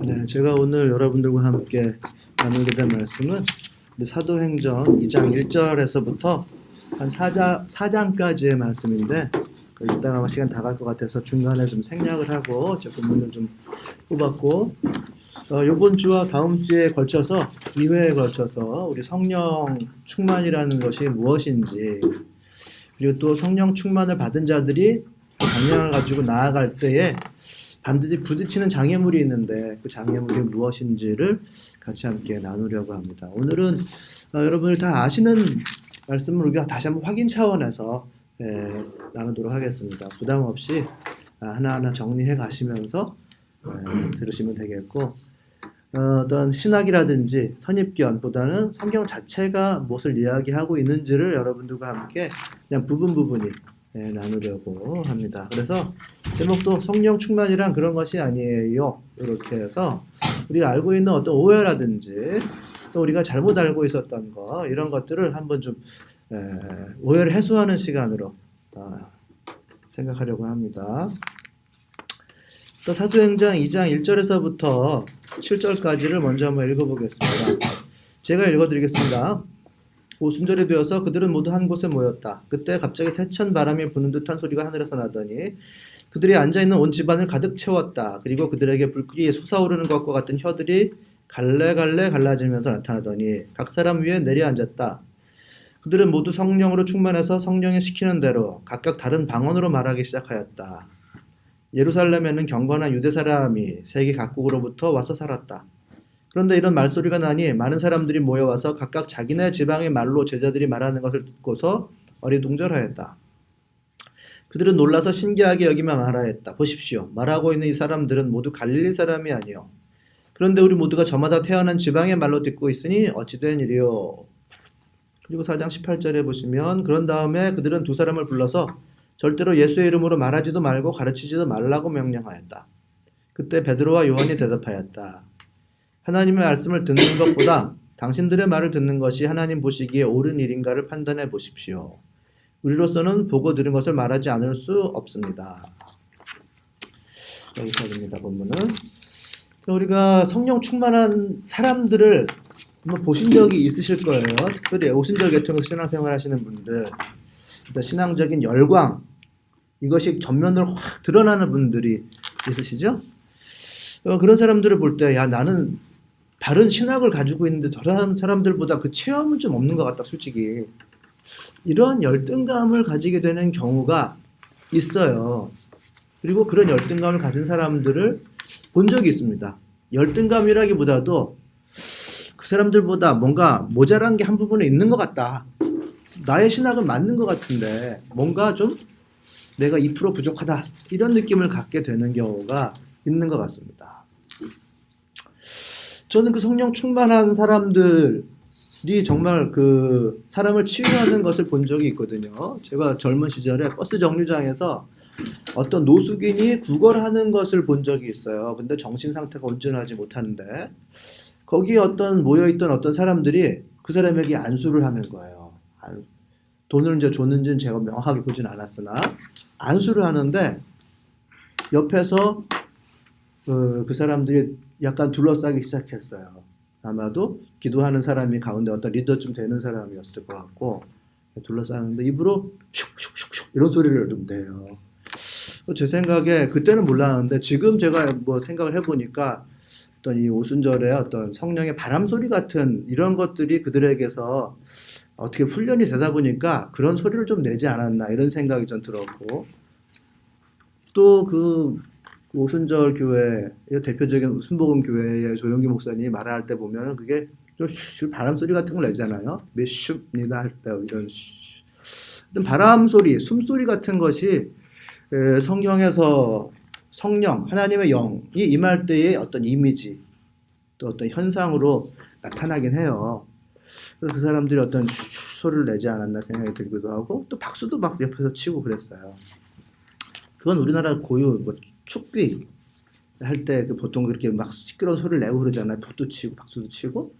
네, 제가 오늘 여러분들과 함께 나누게 된 말씀은 우리 사도행전 2장 1절에서부터 한 4장까지의 말씀인데, 이따가 시간 다 갈 것 같아서 중간에 좀 생략을 하고 제 본문을 좀 뽑았고, 이번 주와 다음 주에 걸쳐서 2회에 걸쳐서 우리 성령 충만이라는 것이 무엇인지, 그리고 또 성령 충만을 받은 자들이 방향을 가지고 나아갈 때에 반드시 부딪히는 장애물이 있는데 그 장애물이 무엇인지를 같이 함께 나누려고 합니다. 오늘은 여러분들 다 아시는 말씀을 우리가 다시 한번 확인 차원에서 나누도록 하겠습니다. 부담 없이 하나하나 정리해 가시면서 들으시면 되겠고, 어떤 신학이라든지 선입견보다는 성경 자체가 무엇을 이야기하고 있는지를 여러분들과 함께 그냥 부분이 나누려고 합니다. 그래서 제목도 성령 충만이란 그런 것이 아니에요. 이렇게 해서 우리가 알고 있는 어떤 오해라든지 또 우리가 잘못 알고 있었던 거, 이런 것들을 한번 좀 오해를 해소하는 시간으로 생각하려고 합니다. 또 사도행전 2장 1절에서부터 7절까지를 먼저 한번 읽어보겠습니다. 제가 읽어드리겠습니다. 오순절이 되어서 그들은 모두 한 곳에 모였다. 그때 갑자기 세찬 바람이 부는 듯한 소리가 하늘에서 나더니 그들이 앉아있는 온 집안을 가득 채웠다. 그리고 그들에게 불길이 솟아오르는 것과 같은 혀들이 갈래갈래 갈라지면서 나타나더니 각 사람 위에 내려앉았다. 그들은 모두 성령으로 충만해서 성령이 시키는 대로 각각 다른 방언으로 말하기 시작하였다. 예루살렘에는 경건한 유대 사람이 세계 각국으로부터 와서 살았다. 그런데 이런 말소리가 나니 많은 사람들이 모여와서 각각 자기네 지방의 말로 제자들이 말하는 것을 듣고서 어리둥절하였다. 그들은 놀라서 신기하게 여기며 말하였다. 보십시오. 말하고 있는 이 사람들은 모두 갈릴리 사람이 아니요. 그런데 우리 모두가 저마다 태어난 지방의 말로 듣고 있으니 어찌 된 일이요. 그리고 4장 18절에 보시면 그런 다음에 그들은 두 사람을 불러서 절대로 예수의 이름으로 말하지도 말고 가르치지도 말라고 명령하였다. 그때 베드로와 요한이 대답하였다. 하나님의 말씀을 듣는 것보다 당신들의 말을 듣는 것이 하나님 보시기에 옳은 일인가를 판단해 보십시오. 우리로서는 보고 들은 것을 말하지 않을 수 없습니다. 여기까지입니다. 본문은. 우리가 성령 충만한 사람들을 한번 보신 적이 있으실 거예요. 특별히 오순절 계통에서 신앙생활 하시는 분들, 신앙적인 열광, 이것이 전면으로 확 드러나는 분들이 있으시죠? 그런 사람들을 볼 때, 야, 나는 다른 신학을 가지고 있는데 저 사람들보다 그 체험은 좀 없는 것 같다, 솔직히. 이런 열등감을 가지게 되는 경우가 있어요. 그리고 그런 열등감을 가진 사람들을 본 적이 있습니다. 열등감이라기보다도 그 사람들보다 뭔가 모자란 게 한 부분에 있는 것 같다. 나의 신학은 맞는 것 같은데 뭔가 좀 내가 2% 부족하다. 이런 느낌을 갖게 되는 경우가 있는 것 같습니다. 저는 그 성령 충만한 사람들이 정말 그 사람을 치유하는 것을 본 적이 있거든요. 제가 젊은 시절에 버스 정류장에서 어떤 노숙인이 구걸하는 것을 본 적이 있어요. 근데 정신 상태가 온전하지 못하는데 거기에 모여있던 어떤 사람들이 그 사람에게 안수를 하는 거예요. 돈을 이제 줬는지는 제가 명확하게 보진 않았으나 안수를 하는데 옆에서 그 사람들이 약간 둘러싸기 시작했어요. 아마도 기도하는 사람이 가운데 어떤 리더쯤 되는 사람이었을 것 같고 둘러싸는데 입으로 슉슉슉슉 이런 소리를 좀 내요. 제 생각에 그때는 몰랐는데 지금 제가 뭐 생각을 해보니까 어떤 이 오순절의 어떤 성령의 바람 소리 같은 이런 것들이 그들에게서 어떻게 훈련이 되다 보니까 그런 소리를 좀 내지 않았나 이런 생각이 좀 들었고, 또 그 오순절 교회 대표적인 순복음 교회의 조용기 목사님이 말할 때 보면 그게 좀 바람 소리 같은 걸 내잖아요. 메슈입니다 할 때 이런 어떤 바람 소리, 숨소리 같은 것이 성경에서 성령, 하나님의 영이 임할 때의 어떤 이미지, 또 어떤 현상으로 나타나긴 해요. 그래서 그 사람들이 어떤 소리를 내지 않았나 생각이 들기도 하고, 또 박수도 막 옆에서 치고 그랬어요. 그건 우리나라 고유, 축귀 할 때 보통 그렇게 막 시끄러운 소리를 내고 그러잖아요. 붓도 치고 박수도 치고.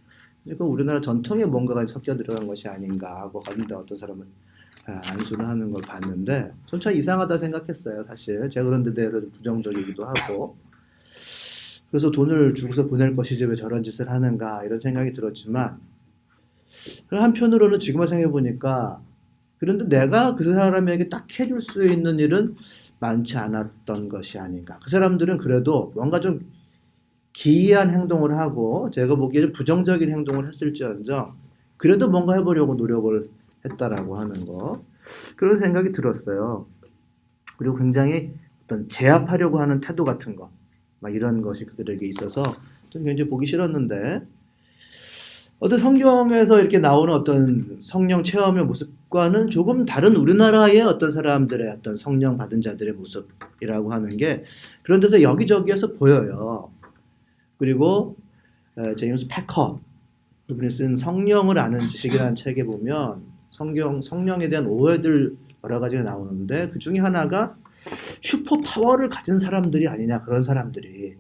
그건 우리나라 전통에 뭔가가 섞여 들어간 것이 아닌가 하고 가는데 어떤 사람은 안수를 하는 걸 봤는데 전 참 이상하다 생각했어요. 사실 제가 그런 데 대해서 좀 부정적이기도 하고, 그래서 돈을 주고서 보낼 것이지 왜 저런 짓을 하는가 이런 생각이 들었지만 한편으로는 지금 생각해 보니까 그런데 내가 그 사람에게 딱 해줄 수 있는 일은 많지 않았던 것이 아닌가. 그 사람들은 그래도 뭔가 좀 기이한 행동을 하고 제가 보기에 부정적인 행동을 했을지언정 그래도 뭔가 해보려고 노력을 했다라고 하는 거. 그런 생각이 들었어요. 그리고 굉장히 어떤 제압하려고 하는 태도 같은 거. 막 이런 것이 그들에게 있어서 좀 굉장히 보기 싫었는데 어떤 성경에서 이렇게 나오는 어떤 성령 체험의 모습과는 조금 다른 우리나라의 어떤 사람들의 어떤 성령 받은 자들의 모습이라고 하는 게 그런 데서 여기저기에서 보여요. 그리고 제임스 패커 그분이 쓴 성령을 아는 지식이라는 책에 보면 성령에 대한 오해들 여러 가지가 나오는데 그 중에 하나가 슈퍼 파워를 가진 사람들이 아니냐 그런 사람들이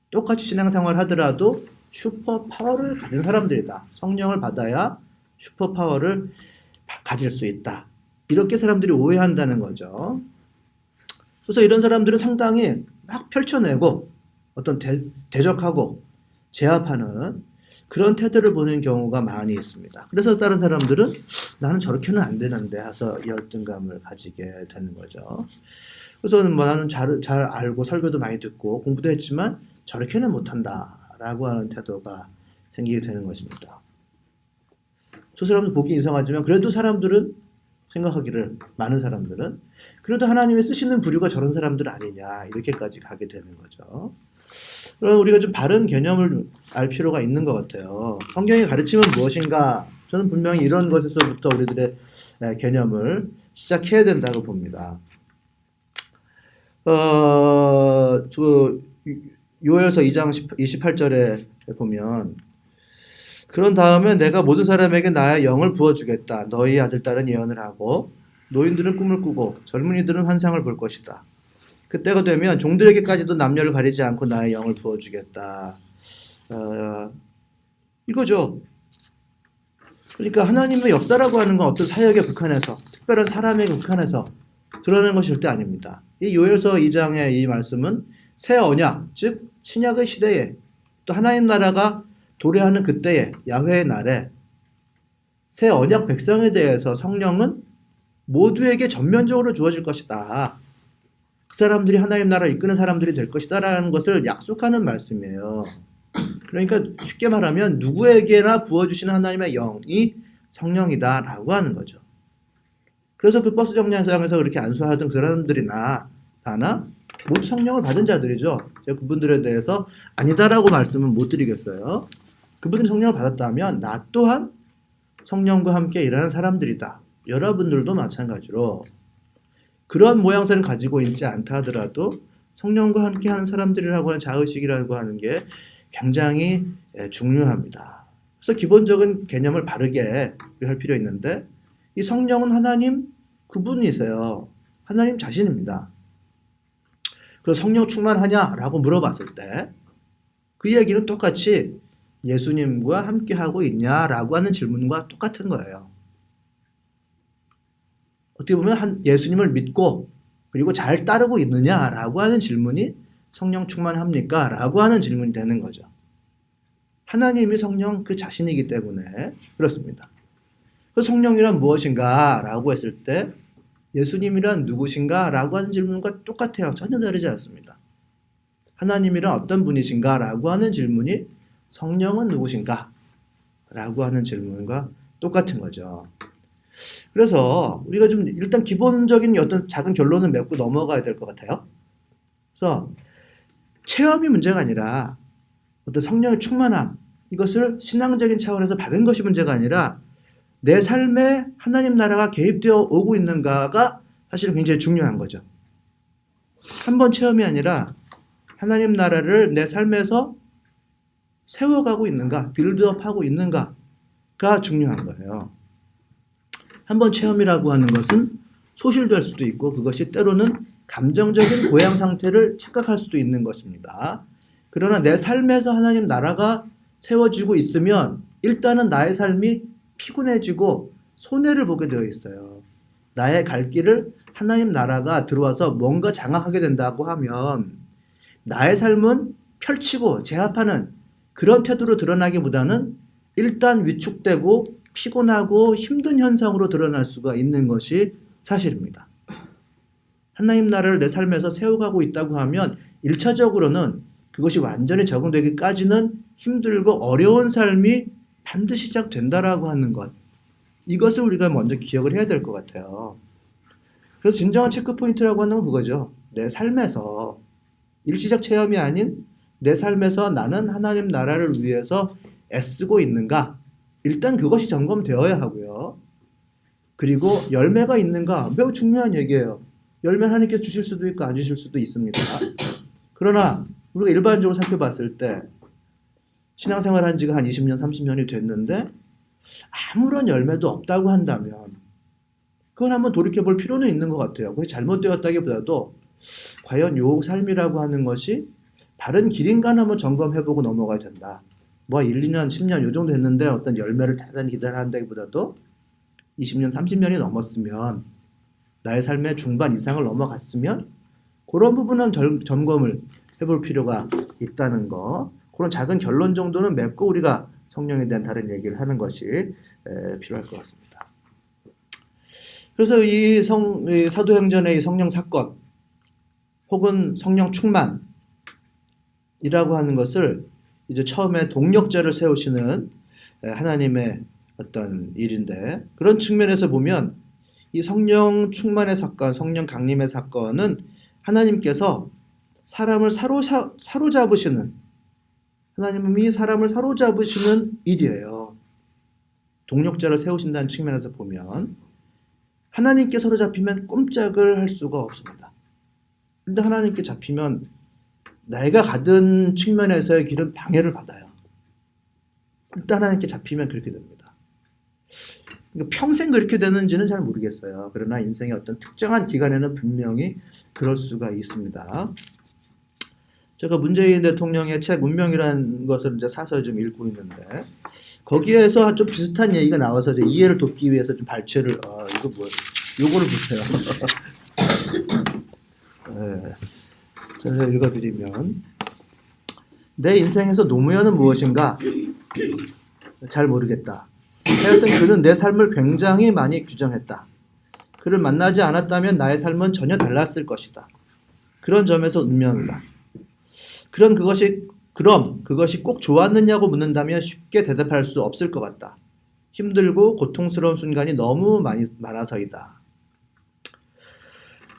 똑같이 신앙생활 하더라도 슈퍼 파워를 가진 사람들이다. 성령을 받아야 슈퍼 파워를 가질 수 있다. 이렇게 사람들이 오해한다는 거죠. 그래서 이런 사람들은 상당히 막 펼쳐내고 어떤 대적하고 제압하는 그런 태도를 보는 경우가 많이 있습니다. 그래서 다른 사람들은 나는 저렇게는 안 되는데 해서 열등감을 가지게 되는 거죠. 그래서 뭐 나는 잘 알고 설교도 많이 듣고 공부도 했지만 저렇게는 못한다 라고 하는 태도가 생기게 되는 것입니다. 저 사람도 보기 이상하지만 그래도 사람들은 생각하기를 많은 사람들은 그래도 하나님이 쓰시는 부류가 저런 사람들 아니냐 이렇게까지 가게 되는 거죠. 그럼 우리가 좀 바른 개념을 알 필요가 있는 것 같아요. 성경의 가르침은 무엇인가? 저는 분명히 이런 것에서부터 우리들의 개념을 시작해야 된다고 봅니다. 요엘서 2장 28절에 보면 그런 다음에 내가 모든 사람에게 나의 영을 부어주겠다. 너희 아들 딸은 예언을 하고 노인들은 꿈을 꾸고 젊은이들은 환상을 볼 것이다. 그때가 되면 종들에게까지도 남녀를 가리지 않고 나의 영을 부어주겠다. 이거죠. 그러니까 하나님의 역사라고 하는 건 어떤 사역에 국한해서 특별한 사람에게 국한해서 드러나는 것이 절대 아닙니다. 이 요엘서 2장의 이 말씀은 새 언약, 즉 신약의 시대에 또 하나님 나라가 도래하는 그때에 야훼의 날에 새 언약 백성에 대해서 성령은 모두에게 전면적으로 주어질 것이다. 그 사람들이 하나님 나라를 이끄는 사람들이 될 것이다 라는 것을 약속하는 말씀이에요. 그러니까 쉽게 말하면 누구에게나 부어주시는 하나님의 영이 성령이다 라고 하는 거죠. 그래서 그 버스 정류장에서 그렇게 안수하던 그 사람들이나 나나 모두 성령을 받은 자들이죠. 제가 그분들에 대해서 아니다라고 말씀은 못 드리겠어요. 그분들이 성령을 받았다면 나 또한 성령과 함께 일하는 사람들이다. 여러분들도 마찬가지로 그런 모양새를 가지고 있지 않다 하더라도 성령과 함께 하는 사람들이라고 하는 자의식이라고 하는 게 굉장히 중요합니다. 그래서 기본적인 개념을 바르게 할 필요 있는데 이 성령은 하나님 그분이세요. 하나님 자신입니다. 그래서 성령 충만하냐라고 물어봤을 때 그 얘기는 똑같이 예수님과 함께하고 있냐라고 하는 질문과 똑같은 거예요. 어떻게 보면 예수님을 믿고 그리고 잘 따르고 있느냐라고 하는 질문이 성령 충만합니까? 라고 하는 질문이 되는 거죠. 하나님이 성령 그 자신이기 때문에 그렇습니다. 그 성령이란 무엇인가? 라고 했을 때 예수님이란 누구신가? 라고 하는 질문과 똑같아요. 전혀 다르지 않습니다. 하나님이란 어떤 분이신가? 라고 하는 질문이 성령은 누구신가? 라고 하는 질문과 똑같은 거죠. 그래서 우리가 좀 일단 기본적인 어떤 작은 결론을 맺고 넘어가야 될 것 같아요. 그래서 체험이 문제가 아니라 어떤 성령의 충만함, 이것을 신앙적인 차원에서 받은 것이 문제가 아니라 내 삶에 하나님 나라가 개입되어 오고 있는가가 사실은 굉장히 중요한 거죠. 한 번 체험이 아니라 하나님 나라를 내 삶에서 세워가고 있는가, 빌드업하고 있는가가 중요한 거예요. 한 번 체험이라고 하는 것은 소실될 수도 있고 그것이 때로는 감정적인 고양 상태를 착각할 수도 있는 것입니다. 그러나 내 삶에서 하나님 나라가 세워지고 있으면 일단은 나의 삶이 피곤해지고 손해를 보게 되어 있어요. 나의 갈 길을 하나님 나라가 들어와서 뭔가 장악하게 된다고 하면 나의 삶은 펼치고 제압하는 그런 태도로 드러나기보다는 일단 위축되고 피곤하고 힘든 현상으로 드러날 수가 있는 것이 사실입니다. 하나님 나라를 내 삶에서 세워가고 있다고 하면 1차적으로는 그것이 완전히 적응되기까지는 힘들고 어려운 삶이 반드시 시작된다라고 하는 것. 이것을 우리가 먼저 기억을 해야 될 것 같아요. 그래서 진정한 체크포인트라고 하는 건 그거죠. 내 삶에서 일시적 체험이 아닌 내 삶에서 나는 하나님 나라를 위해서 애쓰고 있는가? 일단 그것이 점검되어야 하고요. 그리고 열매가 있는가? 매우 중요한 얘기예요. 열매 하나님께서 주실 수도 있고 안 주실 수도 있습니다. 그러나 우리가 일반적으로 살펴봤을 때 신앙생활 한 지가 한 20년, 30년이 됐는데 아무런 열매도 없다고 한다면 그건 한번 돌이켜볼 필요는 있는 것 같아요. 그게 잘못되었다기보다도 과연 요 삶이라고 하는 것이 바른 길인가는 한번 점검해보고 넘어가야 된다. 뭐 1, 2년, 10년 요 정도 됐는데 어떤 열매를 대단히 기대한다기보다도 20년, 30년이 넘었으면 나의 삶의 중반 이상을 넘어갔으면 그런 부분은 점검을 해볼 필요가 있다는 거. 그런 작은 결론 정도는 맺고 우리가 성령에 대한 다른 얘기를 하는 것이 필요할 것 같습니다. 그래서 이 사도행전의 이 성령 사건 혹은 성령 충만이라고 하는 것을 이제 처음에 동력제를 세우시는 하나님의 어떤 일인데 그런 측면에서 보면 이 성령 충만의 사건, 성령 강림의 사건은 하나님께서 사람을 사로잡으시는 하나님이 사람을 사로잡으시는 일이에요. 동력자를 세우신다는 측면에서 보면 하나님께 사로잡히면 꼼짝을 할 수가 없습니다. 근데 하나님께 잡히면 내가 가던 측면에서의 길은 방해를 받아요. 일단 하나님께 잡히면 그렇게 됩니다. 그러니까 평생 그렇게 되는지는 잘 모르겠어요. 그러나 인생의 어떤 특정한 기간에는 분명히 그럴 수가 있습니다. 제가 문재인 대통령의 책 운명이라는 것을 이제 사서 좀 읽고 있는데 거기에서 좀 비슷한 얘기가 나와서 이제 이해를 돕기 위해서 좀 발췌를 이거 뭐야? 요거를 보세요. 네. 그래서 읽어드리면 내 인생에서 노무현은 무엇인가 잘 모르겠다. 하여튼 그는 내 삶을 굉장히 많이 규정했다. 그를 만나지 않았다면 나의 삶은 전혀 달랐을 것이다. 그런 점에서 운명이다. 그럼 그것이 꼭 좋았느냐고 묻는다면 쉽게 대답할 수 없을 것 같다. 힘들고 고통스러운 순간이 너무 많아서이다.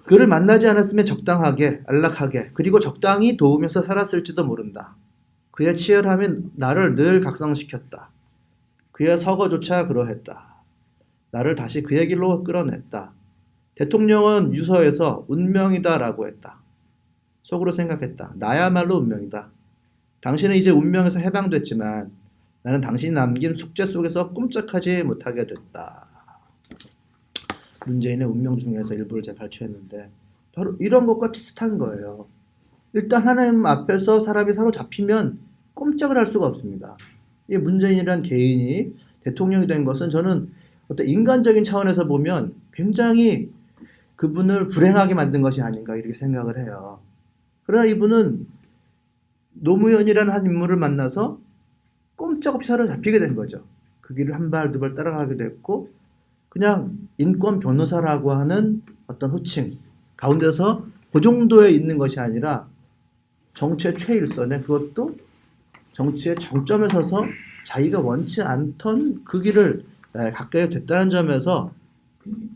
그를 만나지 않았으면 적당하게, 안락하게, 그리고 적당히 도우면서 살았을지도 모른다. 그의 치열함이 나를 늘 각성시켰다. 그의 서거조차 그러했다. 나를 다시 그의 길로 끌어냈다. 대통령은 유서에서 운명이다라고 했다. 속으로 생각했다. 나야말로 운명이다. 당신은 이제 운명에서 해방됐지만 나는 당신이 남긴 숙제 속에서 꼼짝하지 못하게 됐다. 문재인의 운명 중에서 일부를 제가 발췌했는데 바로 이런 것과 비슷한 거예요. 일단 하나님 앞에서 사람이 사로잡히면 꼼짝을 할 수가 없습니다. 이 문재인이란 개인이 대통령이 된 것은 저는 어떤 인간적인 차원에서 보면 굉장히 그분을 불행하게 만든 것이 아닌가 이렇게 생각을 해요. 그러나 이분은 노무현이라는 한 인물을 만나서 꼼짝없이 사로잡히게 된 거죠. 그 길을 한 발, 두 발 따라가게 됐고 그냥 인권 변호사라고 하는 어떤 호칭 가운데서 그 정도에 있는 것이 아니라 정치의 최일선에 그것도 정치의 정점에 서서 자기가 원치 않던 그 길을 가까이 됐다는 점에서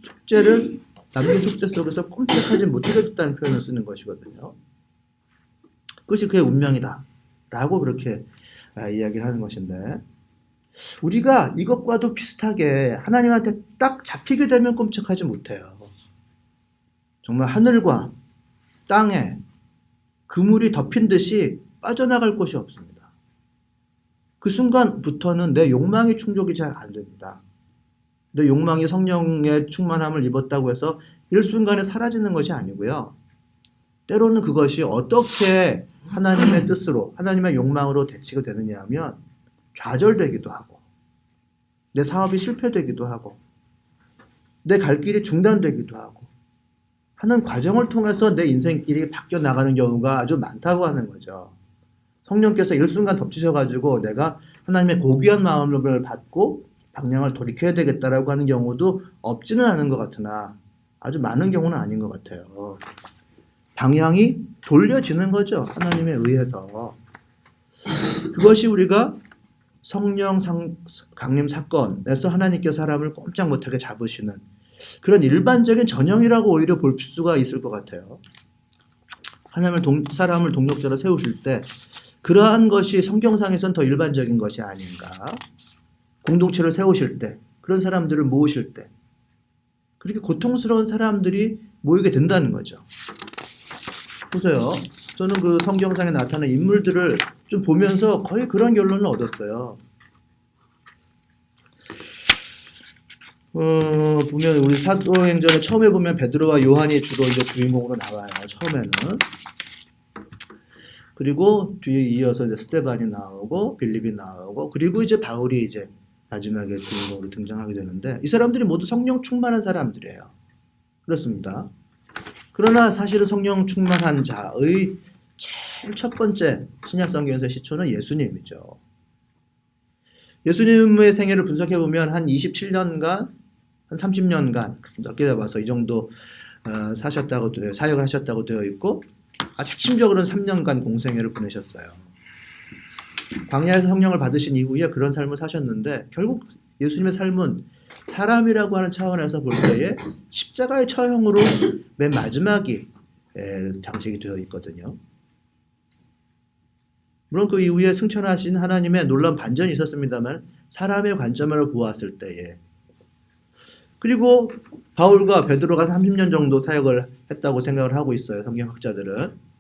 숙제를 남긴 숙제 속에서 꼼짝하지 못하게 됐다는 표현을 쓰는 것이거든요. 그것이 그의 운명이다 라고 그렇게 이야기를 하는 것인데 우리가 이것과도 비슷하게 하나님한테 딱 잡히게 되면 꼼짝하지 못해요. 정말 하늘과 땅에 그물이 덮인 듯이 빠져나갈 곳이 없습니다. 그 순간부터는 내 욕망이 충족이 잘 안 됩니다. 내 욕망이 성령의 충만함을 입었다고 해서 일순간에 사라지는 것이 아니고요. 때로는 그것이 어떻게 하나님의 뜻으로 하나님의 욕망으로 대치가 되느냐 하면 좌절되기도 하고 내 사업이 실패되기도 하고 내 갈 길이 중단되기도 하고 하는 과정을 통해서 내 인생길이 바뀌어 나가는 경우가 아주 많다고 하는 거죠. 성령께서 일순간 덮치셔가지고 내가 하나님의 고귀한 마음을 받고 방향을 돌이켜야 되겠다라고 하는 경우도 없지는 않은 것 같으나 아주 많은 경우는 아닌 것 같아요. 방향이 돌려지는 거죠. 하나님에 의해서. 그것이 우리가 성령 강림 사건에서 하나님께서 사람을 꼼짝 못하게 잡으시는 그런 일반적인 전형이라고 오히려 볼 수가 있을 것 같아요. 사람을 동력자로 세우실 때 그러한 것이 성경상에선 더 일반적인 것이 아닌가. 공동체를 세우실 때, 그런 사람들을 모으실 때 그렇게 고통스러운 사람들이 모이게 된다는 거죠. 보세요. 저는 그 성경상에 나타나는 인물들을 좀 보면서 거의 그런 결론을 얻었어요. 보면 우리 사도행전에 처음에 보면 베드로와 요한이 주로 이제 주인공으로 나와요. 처음에는. 그리고 뒤에 이어서 이제 스데반이 나오고 빌립이 나오고 그리고 이제 바울이 이제 마지막에 주인공으로 등장하게 되는데 이 사람들이 모두 성령 충만한 사람들이에요. 그렇습니다. 그러나 사실은 성령 충만한 자의 제일 첫 번째 신약 성경에서의 시초는 예수님이죠. 예수님의 생애를 분석해 보면 한 27년간, 한 30년간 넓게 잡아서 이 정도 사셨다고 사역을 하셨다고 되어 있고 아주 핵심적으로는 3년간 공생애를 보내셨어요. 광야에서 성령을 받으신 이후에 그런 삶을 사셨는데 결국 예수님의 삶은 사람이라고 하는 차원에서 볼 때에 십자가의 처형으로 맨 마지막이 장식이 되어 있거든요. 물론 그 이후에 승천하신 하나님의 놀라운 반전이 있었습니다만 사람의 관점으로 보았을 때에 그리고 바울과 베드로가 30년 정도 사역을 했다고 생각을 하고 있어요. 성경학자들은.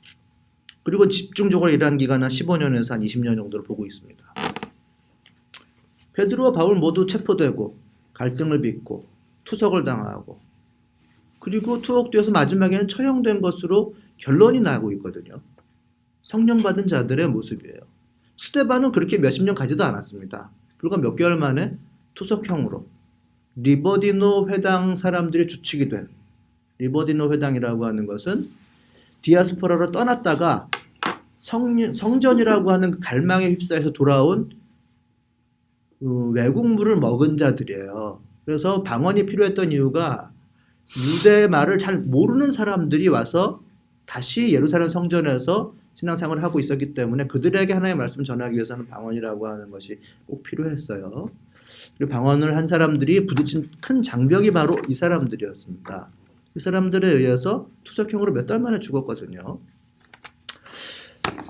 그리고 집중적으로 일한 기간은 15년에서 한 20년 정도를 보고 있습니다. 베드로와 바울 모두 체포되고 갈등을 빚고 투석을 당하고 그리고 투옥되어서 마지막에는 처형된 것으로 결론이 나고 있거든요. 성령 받은 자들의 모습이에요. 스데반은 그렇게 몇십 년 가지도 않았습니다. 불과 몇 개월 만에 투석형으로 리버디노 회당 사람들이 주축이 된 리버디노 회당이라고 하는 것은 디아스포라로 떠났다가 성전이라고 하는 갈망에 휩싸여서 돌아온 외국물을 먹은 자들이에요. 그래서 방언이 필요했던 이유가 유대 말을 잘 모르는 사람들이 와서 다시 예루살렘 성전에서 신앙생활을 하고 있었기 때문에 그들에게 하나님의 말씀 전하기 위해서는 방언이라고 하는 것이 꼭 필요했어요. 그리고 방언을 한 사람들이 부딪힌 큰 장벽이 바로 이 사람들이었습니다. 이 사람들에 의해서 투석형으로 몇 달 만에 죽었거든요.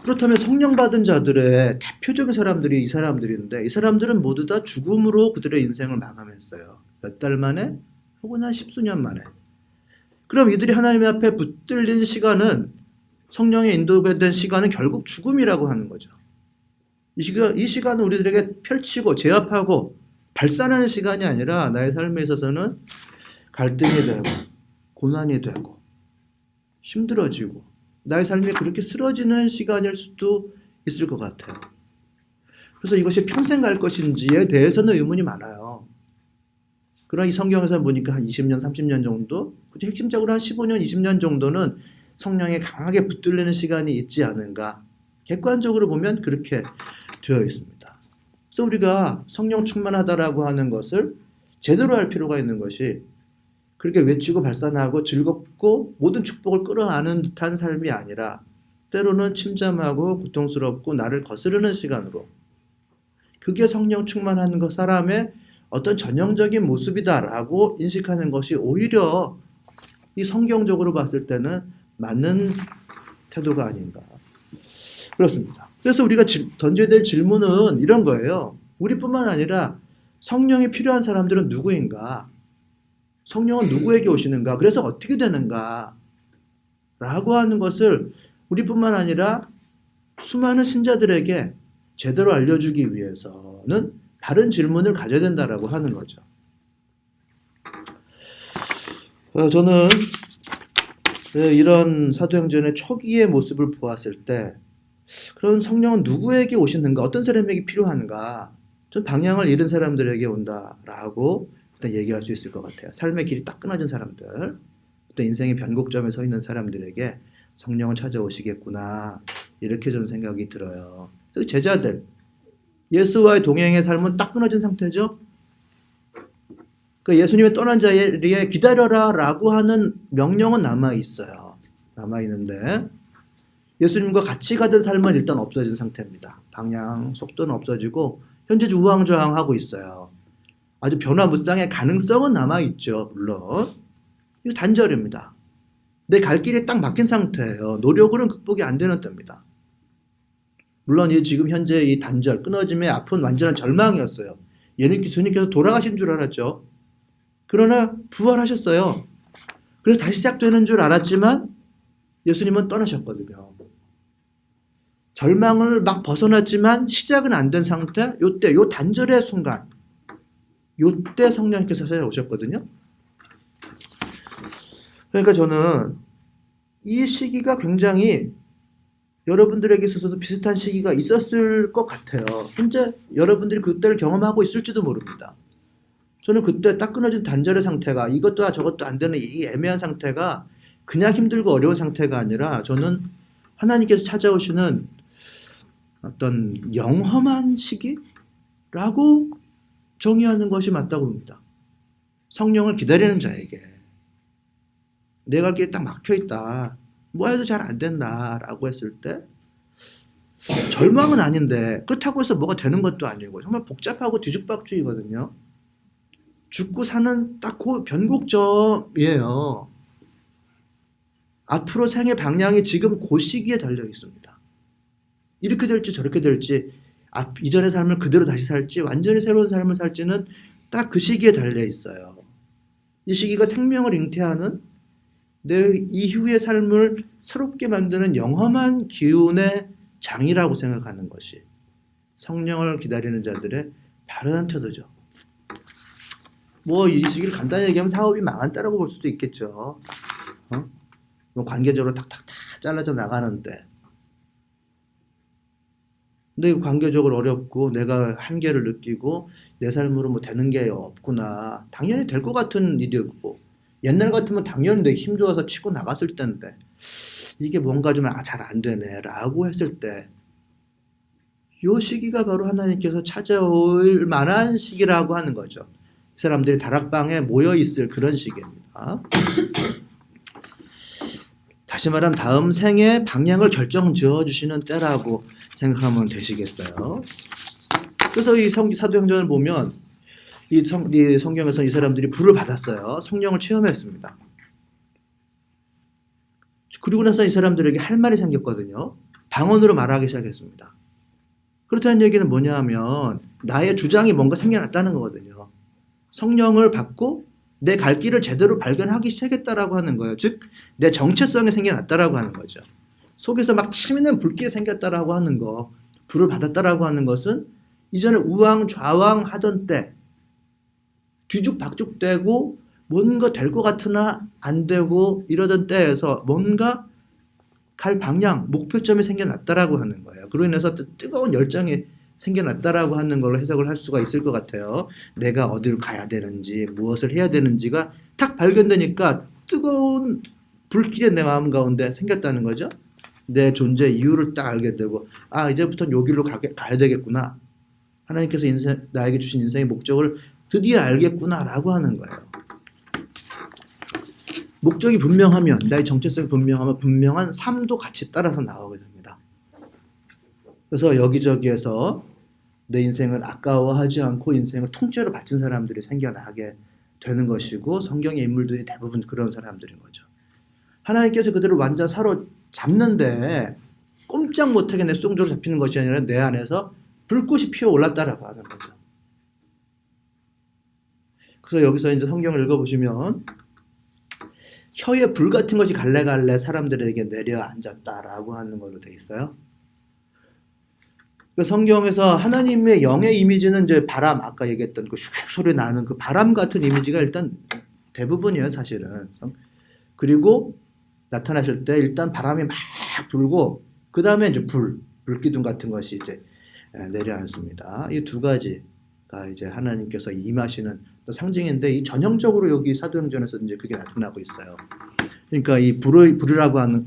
그렇다면 성령 받은 자들의 대표적인 사람들이 이 사람들인데 이 사람들은 모두 다 죽음으로 그들의 인생을 마감했어요. 몇 달 만에 혹은 한 십수년 만에. 그럼 이들이 하나님 앞에 붙들린 시간은 성령의 인도가 된 시간은 결국 죽음이라고 하는 거죠. 이 시간은 우리들에게 펼치고 제압하고 발산하는 시간이 아니라 나의 삶에 있어서는 갈등이 되고 고난이 되고 힘들어지고 나의 삶이 그렇게 쓰러지는 시간일 수도 있을 것 같아요. 그래서 이것이 평생 갈 것인지에 대해서는 의문이 많아요. 그러나 이 성경에서 보니까 한 20년, 30년 정도, 그치? 핵심적으로 한 15년, 20년 정도는 성령에 강하게 붙들리는 시간이 있지 않은가. 객관적으로 보면 그렇게 되어 있습니다. 그래서 우리가 성령 충만하다라고 하는 것을 제대로 할 필요가 있는 것이 그렇게 외치고 발산하고 즐겁고 모든 축복을 끌어안는 듯한 삶이 아니라 때로는 침잠하고 고통스럽고 나를 거스르는 시간으로 그게 성령 충만한 것 사람의 어떤 전형적인 모습이다라고 인식하는 것이 오히려 이 성경적으로 봤을 때는 맞는 태도가 아닌가. 그렇습니다. 그래서 우리가 던져야 될 질문은 이런 거예요. 우리뿐만 아니라 성령이 필요한 사람들은 누구인가? 성령은 누구에게 오시는가? 그래서 어떻게 되는가? 라고 하는 것을 우리뿐만 아니라 수많은 신자들에게 제대로 알려주기 위해서는 다른 질문을 가져야 된다라고 하는 거죠. 저는 이런 사도행전의 초기의 모습을 보았을 때 그럼 성령은 누구에게 오시는가? 어떤 사람에게 필요한가? 좀 방향을 잃은 사람들에게 온다라고 일단 얘기할 수 있을 것 같아요. 삶의 길이 딱 끊어진 사람들, 어떤 인생의 변곡점에 서 있는 사람들에게 성령은 찾아오시겠구나 이렇게 저는 생각이 들어요. 특히 제자들, 예수와의 동행의 삶은 딱 끊어진 상태죠. 그러니까 예수님의 떠난 자리에 기다려라 라고 하는 명령은 남아있어요. 남아있는데 예수님과 같이 가던 삶은 일단 없어진 상태입니다. 방향, 속도는 없어지고 현재 우왕좌왕하고 있어요. 아주 변화무쌍의 가능성은 남아있죠. 물론 이거 단절입니다. 내 갈 길에 딱 막힌 상태예요. 노력으로는 극복이 안 되는 때입니다. 물론 지금 현재 이 단절, 끊어짐의 앞은 완전한 절망이었어요. 예수님께서 돌아가신 줄 알았죠. 그러나 부활하셨어요. 그래서 다시 시작되는 줄 알았지만 예수님은 떠나셨거든요. 절망을 막 벗어났지만 시작은 안 된 상태, 요때, 요 단절의 순간, 요때 성령님께서 찾아오셨거든요. 그러니까 저는 이 시기가 굉장히 여러분들에게 있어서도 비슷한 시기가 있었을 것 같아요. 현재 여러분들이 그때를 경험하고 있을지도 모릅니다. 저는 그때 딱 끊어진 단절의 상태가 이것도 저것도 안 되는 이 애매한 상태가 그냥 힘들고 어려운 상태가 아니라 저는 하나님께서 찾아오시는 어떤 영험한 시기라고 정의하는 것이 맞다고 봅니다. 성령을 기다리는 자에게 내가 길에 딱 막혀있다. 뭐 해도 잘 안 된다라고 했을 때 절망은 아닌데 그렇다고 해서 뭐가 되는 것도 아니고 정말 복잡하고 뒤죽박죽이거든요. 죽고 사는 딱 그 변곡점이에요. 앞으로 생의 방향이 지금 그 시기에 달려 있습니다. 이렇게 될지 저렇게 될지 이전의 삶을 그대로 다시 살지 완전히 새로운 삶을 살지는 딱 그 시기에 달려 있어요. 이 시기가 생명을 잉태하는 내 이후의 삶을 새롭게 만드는 영험한 기운의 장이라고 생각하는 것이 성령을 기다리는 자들의 바른 태도죠. 뭐 이 시기를 간단히 얘기하면 사업이 망한 때라고 볼 수도 있겠죠. 뭐 관계적으로 탁탁탁 잘라져 나가는데 근데 관계적으로 어렵고 내가 한계를 느끼고 내 삶으로 뭐 되는 게 없구나. 당연히 될 것 같은 일이었고 옛날 같으면 당연히 내 힘 좋아서 치고 나갔을 텐데 이게 뭔가 좀 잘 안 되네 라고 했을 때 이 시기가 바로 하나님께서 찾아올 만한 시기라고 하는 거죠. 이 사람들이 다락방에 모여있을 그런 시기입니다. 다시 말하면 다음 생의 방향을 결정 지어주시는 때라고 생각하면 되시겠어요. 그래서 이 사도행전을 보면 이 성경에서 이 사람들이 불을 받았어요. 성령을 체험했습니다. 그리고 나서 이 사람들에게 할 말이 생겼거든요. 방언으로 말하기 시작했습니다. 그렇다는 얘기는 뭐냐 하면 나의 주장이 뭔가 생겨났다는 거거든요. 성령을 받고 내 갈 길을 제대로 발견하기 시작했다라고 하는 거예요. 즉 내 정체성이 생겨났다라고 하는 거죠. 속에서 막 치미는 불길이 생겼다라고 하는 거, 불을 받았다라고 하는 것은 이전에 우왕좌왕 하던 때 뒤죽박죽되고 뭔가 될 것 같으나 안 되고 이러던 때에서 뭔가 갈 방향, 목표점이 생겨났다라고 하는 거예요. 그로 인해서 뜨거운 열정이 생겨났다라고 하는 걸로 해석을 할 수가 있을 것 같아요. 내가 어디를 가야 되는지, 무엇을 해야 되는지가 딱 발견되니까 뜨거운 불길이 내 마음 가운데 생겼다는 거죠. 내 존재 이유를 딱 알게 되고 이제부터는 요 길로 가야 되겠구나. 하나님께서 나에게 주신 인생의 목적을 드디어 알겠구나라고 하는 거예요. 목적이 분명하면 나의 정체성이 분명하면 분명한 삶도 같이 따라서 나오게 됩니다. 그래서 여기저기에서 내 인생을 아까워하지 않고 인생을 통째로 바친 사람들이 생겨나게 되는 것이고 성경의 인물들이 대부분 그런 사람들인 거죠. 하나님께서 그들을 완전 사로잡는데 꼼짝 못하게 내 송조로 잡히는 것이 아니라 내 안에서 불꽃이 피어올랐다라고 하는 거죠. 그래서 여기서 이제 성경을 읽어보시면 혀에 불 같은 것이 갈래갈래 사람들에게 내려앉았다라고 하는 걸로 되어 있어요. 그 성경에서 하나님의 영의 이미지는 이제 바람, 아까 얘기했던 그 슉슉 소리 나는 그 바람 같은 이미지가 일단 대부분이에요, 사실은. 그리고 나타나실 때 일단 바람이 막 불고 그 다음에 이제 불기둥 같은 것이 이제 내려앉습니다. 이 두 가지가 이제 하나님께서 임하시는 상징인데 이 전형적으로 여기 사도행전에서 이제 그게 나타나고 있어요. 그러니까 이 불이라고 하는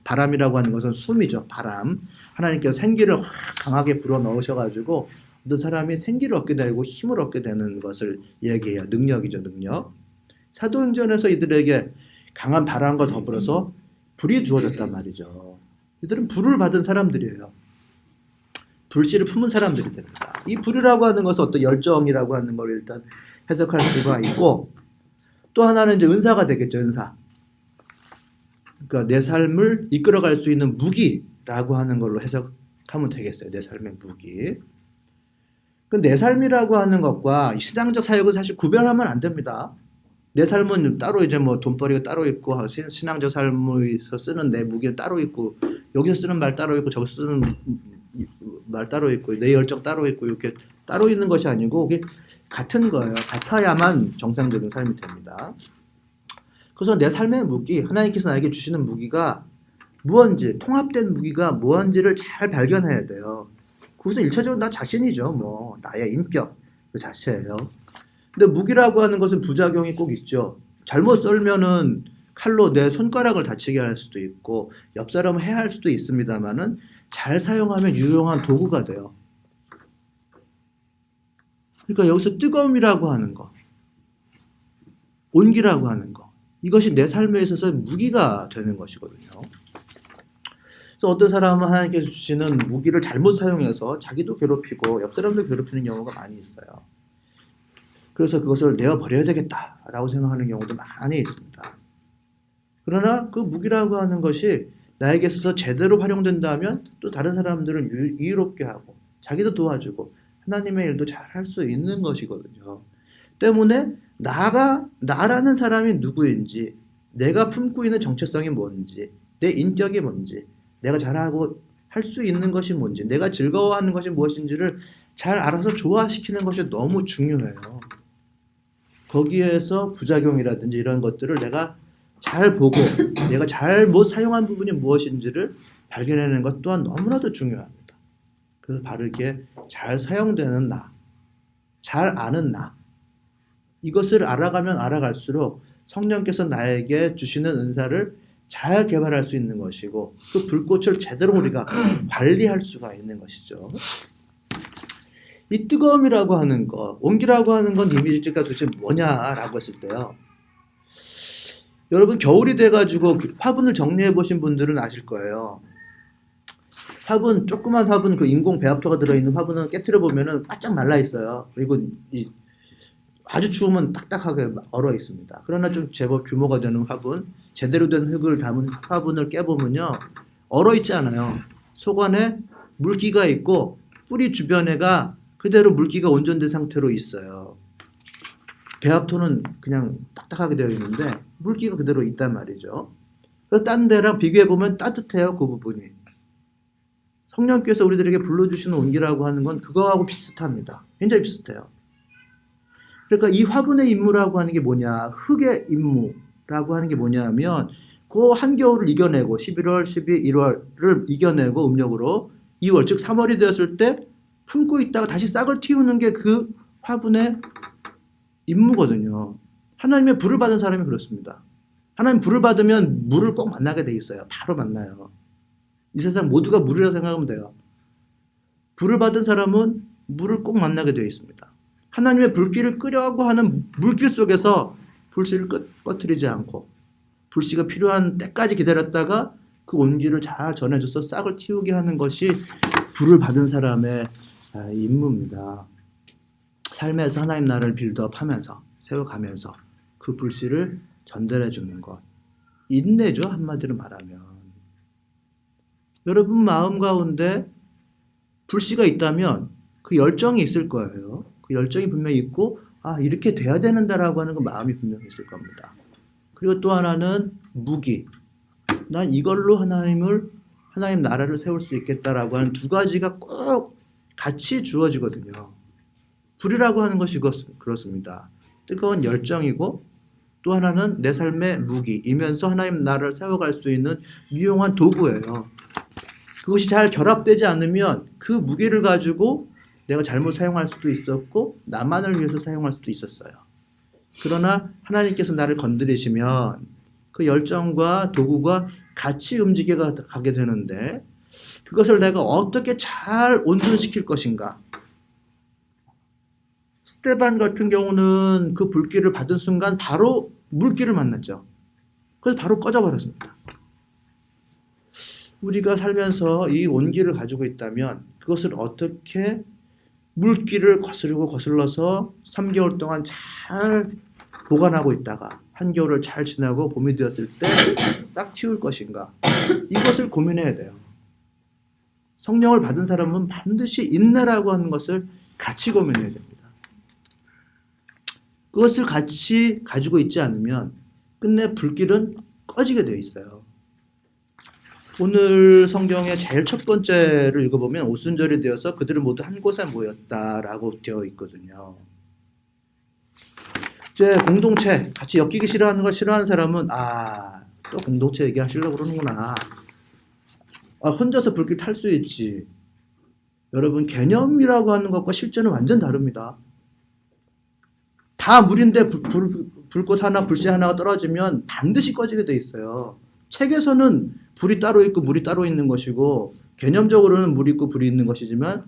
바람이라고 하는 것은 숨이죠. 바람. 하나님께서 생기를 확 강하게 불어 넣으셔가지고 어떤 사람이 생기를 얻게 되고 힘을 얻게 되는 것을 얘기해요. 능력이죠, 능력. 사도행전에서 이들에게 강한 바람과 더불어서 불이 주어졌단 말이죠. 이들은 불을 받은 사람들이에요. 불씨를 품은 사람들이 됩니다. 이 불이라고 하는 것은 어떤 열정이라고 하는 걸 일단 해석할 수가 있고, 또 하나는 이제 은사가 되겠죠, 은사. 그러니까 내 삶을 이끌어갈 수 있는 무기라고 하는 걸로 해석하면 되겠어요. 내 삶의 무기. 내 삶이라고 하는 것과 신앙적 사역은 사실 구별하면 안 됩니다. 내 삶은 따로 이제 뭐 돈벌이가 따로 있고 신앙적 삶에서 쓰는 내 무기는 따로 있고 여기서 쓰는 말 따로 있고 저기서 쓰는 말 따로 있고 내 열정 따로 있고 이렇게 따로 있는 것이 아니고 그게 같은 거예요. 같아야만 정상적인 삶이 됩니다. 그래서 내 삶의 무기, 하나님께서 나에게 주시는 무기가 무언지, 통합된 무기가 무언지를 잘 발견해야 돼요. 그것은 1차적으로 나 자신이죠. 뭐 나의 인격 그 자체예요. 근데 무기라고 하는 것은 부작용이 꼭 있죠. 잘못 썰면은 칼로 내 손가락을 다치게 할 수도 있고 옆 사람을 해할 수도 있습니다만은 잘 사용하면 유용한 도구가 돼요. 그러니까 여기서 뜨거움이라고 하는 거, 온기라고 하는 거, 이것이 내 삶에 있어서 무기가 되는 것이거든요. 그래서 어떤 사람은 하나님께서 주시는 무기를 잘못 사용해서 자기도 괴롭히고 옆 사람도 괴롭히는 경우가 많이 있어요. 그래서 그것을 내어버려야 되겠다라고 생각하는 경우도 많이 있습니다. 그러나 그 무기라고 하는 것이 나에게 있어서 제대로 활용된다면 또 다른 사람들은 유의롭게 하고 자기도 도와주고 하나님의 일도 잘 할 수 있는 것이거든요. 때문에 나라는 사람이 누구인지, 내가 품고 있는 정체성이 뭔지, 내 인격이 뭔지, 내가 잘하고 할 수 있는 것이 뭔지, 내가 즐거워하는 것이 무엇인지를 잘 알아서 조화시키는 것이 너무 중요해요. 거기에서 부작용이라든지 이런 것들을 내가 잘 보고 내가 잘못 사용한 부분이 무엇인지를 발견하는 것 또한 너무나도 중요합니다. 그래서 바르게 잘 사용되는 나, 잘 아는 나, 이것을 알아가면 알아갈수록 성령께서 나에게 주시는 은사를 잘 개발할 수 있는 것이고 그 불꽃을 제대로 우리가 관리할 수가 있는 것이죠. 이 뜨거움이라고 하는 것, 온기라고 하는 건 이미지가 도대체 뭐냐라고 했을 때요. 여러분 겨울이 돼가지고 화분을 정리해 보신 분들은 아실 거예요. 화분, 조그만 화분, 그 인공 배합토가 들어있는 화분은 깨트려 보면은 바짝 말라 있어요. 그리고 아주 추우면 딱딱하게 얼어 있습니다. 그러나 좀 제법 규모가 되는 화분, 제대로 된 흙을 담은 화분을 깨보면요, 얼어 있지 않아요. 속 안에 물기가 있고 뿌리 주변에가 그대로 물기가 온전된 상태로 있어요. 배합토는 그냥 딱딱하게 되어 있는데 물기가 그대로 있단 말이죠. 그래서 딴 데랑 비교해보면 따뜻해요, 그 부분이. 성령께서 우리들에게 불러주시는 온기라고 하는 건 그거하고 비슷합니다. 굉장히 비슷해요. 그러니까 이 화분의 임무라고 하는 게 뭐냐, 흙의 임무라고 하는 게 뭐냐면 그 한겨울을 이겨내고 11월, 12, 1월을 이겨내고 음력으로 2월, 즉 3월이 되었을 때 품고 있다가 다시 싹을 틔우는 게 그 화분의 임무거든요. 하나님의 불을 받은 사람이 그렇습니다. 하나님 불을 받으면 물을 꼭 만나게 돼 있어요. 바로 만나요. 이 세상 모두가 물이라고 생각하면 돼요. 불을 받은 사람은 물을 꼭 만나게 되어 있습니다. 하나님의 불길을 끄려고 하는 물길 속에서 불씨를 꺼트리지 않고 불씨가 필요한 때까지 기다렸다가 그 온기를 잘 전해줘서 싹을 틔우게 하는 것이 불을 받은 사람의 임무입니다. 삶에서 하나님 나라를 빌드업하면서 세워가면서 그 불씨를 전달해 주는 것, 인내죠, 한마디로 말하면. 여러분 마음 가운데 불씨가 있다면 그 열정이 있을 거예요. 그 열정이 분명히 있고 이렇게 돼야 되는다라고 하는 그 마음이 분명히 있을 겁니다. 그리고 또 하나는 무기, 난 이걸로 하나님 나라를 세울 수 있겠다라고 하는 두 가지가 꼭 같이 주어지거든요. 불이라고 하는 것이 그렇습니다. 뜨거운 열정이고 또 하나는 내 삶의 무기이면서 하나님 나라를 세워갈 수 있는 유용한 도구예요. 그것이 잘 결합되지 않으면 그 무기를 가지고 내가 잘못 사용할 수도 있었고 나만을 위해서 사용할 수도 있었어요. 그러나 하나님께서 나를 건드리시면 그 열정과 도구가 같이 움직여 가게 되는데 그것을 내가 어떻게 잘 온전시킬 것인가. 스테반 같은 경우는 그 불길을 받은 순간 바로 물길을 만났죠. 그래서 바로 꺼져버렸습니다. 우리가 살면서 이 온기를 가지고 있다면 그것을 어떻게 물길을 거스르고 거슬러서 3개월 동안 잘 보관하고 있다가 한겨울을 잘 지나고 봄이 되었을 때 싹 틔울 것인가. 이것을 고민해야 돼요. 성령을 받은 사람은 반드시 인내라고 하는 것을 같이 고민해야 됩니다. 그것을 같이 가지고 있지 않으면 끝내 불길은 꺼지게 되어 있어요. 오늘 성경의 제일 첫 번째를 읽어보면 오순절이 되어서 그들은 모두 한 곳에 모였다라고 되어 있거든요. 이제 공동체, 같이 엮이기 싫어하는 걸 싫어하는 사람은 또 공동체 얘기하시려고 그러는구나. 혼자서 불길 탈 수 있지. 여러분, 개념이라고 하는 것과 실제는 완전 다릅니다. 다 물인데 불꽃 하나, 불씨 하나가 떨어지면 반드시 꺼지게 돼 있어요. 책에서는 불이 따로 있고 물이 따로 있는 것이고 개념적으로는 물이 있고 불이 있는 것이지만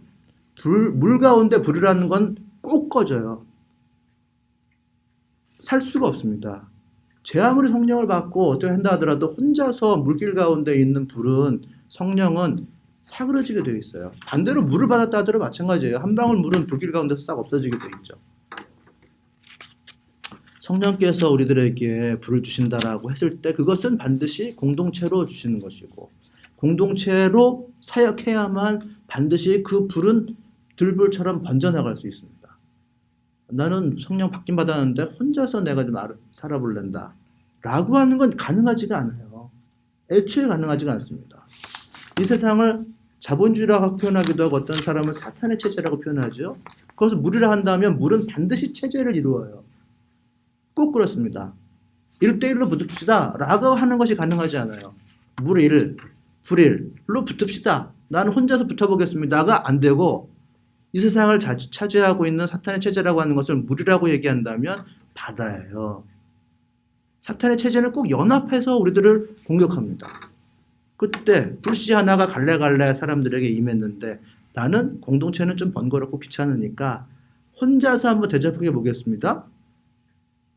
물 가운데 불이라는 건 꼭 꺼져요. 살 수가 없습니다. 제 아무리 성령을 받고 어떻게 한다 하더라도 혼자서 물길 가운데 있는 불은 성령은 사그러지게 되어 있어요. 반대로 물을 받았다 하더라도 마찬가지예요. 한 방울 물은 불길 가운데서 싹 없어지게 되어 있죠. 성령께서 우리들에게 불을 주신다라고 했을 때 그것은 반드시 공동체로 주시는 것이고 공동체로 사역해야만 반드시 그 불은 들불처럼 번져나갈 수 있습니다. 나는 성령 받긴 받았는데 혼자서 내가 좀 살아볼랜다 라고 하는 건 가능하지가 않아요. 애초에 가능하지가 않습니다. 이 세상을 자본주의라고 표현하기도 하고 어떤 사람은 사탄의 체제라고 표현하죠. 그것을 물이라 한다면 물은 반드시 체제를 이루어요. 꼭 그렇습니다. 1대1로 붙읍시다 라고 하는 것이 가능하지 않아요. 물일, 불일로 붙읍시다. 나는 혼자서 붙어보겠습니다가 안 되고 이 세상을 차지하고 있는 사탄의 체제라고 하는 것을 물이라고 얘기한다면 바다예요. 사탄의 체제는 꼭 연합해서 우리들을 공격합니다. 그때 불씨 하나가 갈래갈래 사람들에게 임했는데 나는 공동체는 좀 번거롭고 귀찮으니까 혼자서 한번 대접해 보겠습니다.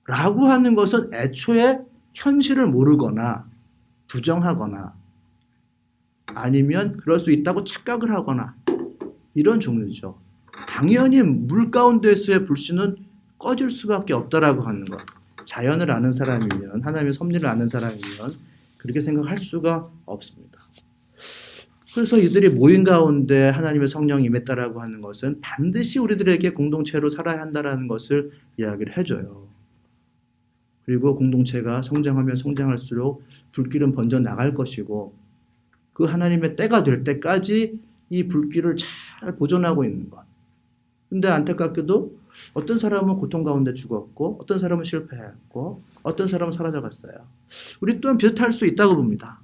라고 하는 것은 애초에 현실을 모르거나 부정하거나 아니면 그럴 수 있다고 착각을 하거나 이런 종류죠. 당연히 물 가운데서의 불씨는 꺼질 수밖에 없다라고 하는 것. 자연을 아는 사람이면 하나님의 섭리를 아는 사람이면 그렇게 생각할 수가 없습니다. 그래서 이들이 모인 가운데 하나님의 성령이 임했다라고 하는 것은 반드시 우리들에게 공동체로 살아야 한다라는 것을 이야기를 해줘요. 그리고 공동체가 성장하면 성장할수록 불길은 번져 나갈 것이고 그 하나님의 때가 될 때까지 이 불길을 잘 보존하고 있는 것. 근데 안타깝게도 어떤 사람은 고통 가운데 죽었고 어떤 사람은 실패했고 어떤 사람은 사라져갔어요. 우리 또한 비슷할 수 있다고 봅니다.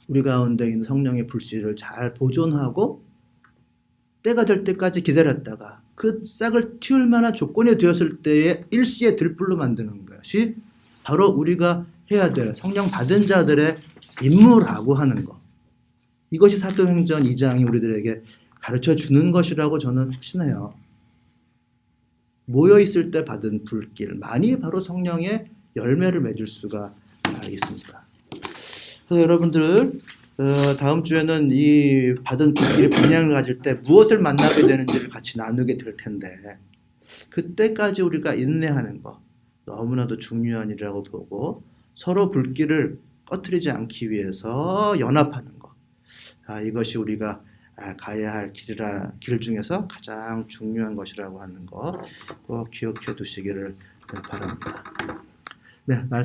우리 가운데 있는 성령의 불씨를 잘 보존하고 때가 될 때까지 기다렸다가 그 싹을 틔울 만한 조건이 되었을 때에 일시에 들불로 만드는 것이 바로 우리가 해야 될 성령 받은 자들의 임무라고 하는 것. 이것이 사도행전 2장이 우리들에게 가르쳐 주는 것이라고 저는 확신해요. 모여있을 때 받은 불길만이 바로 성령의 열매를 맺을 수가 있습니다. 그래서 여러분들 다음 주에는 이 받은 불길의 방향을 가질 때 무엇을 만나게 되는지를 같이 나누게 될 텐데 그때까지 우리가 인내하는 것 너무나도 중요한 일이라고 보고 서로 불길을 꺼트리지 않기 위해서 연합하는 것 이것이 우리가 가야 할 길 중에서 가장 중요한 것이라고 하는 거 꼭 기억해 두시기를 바랍니다. 네, 말씀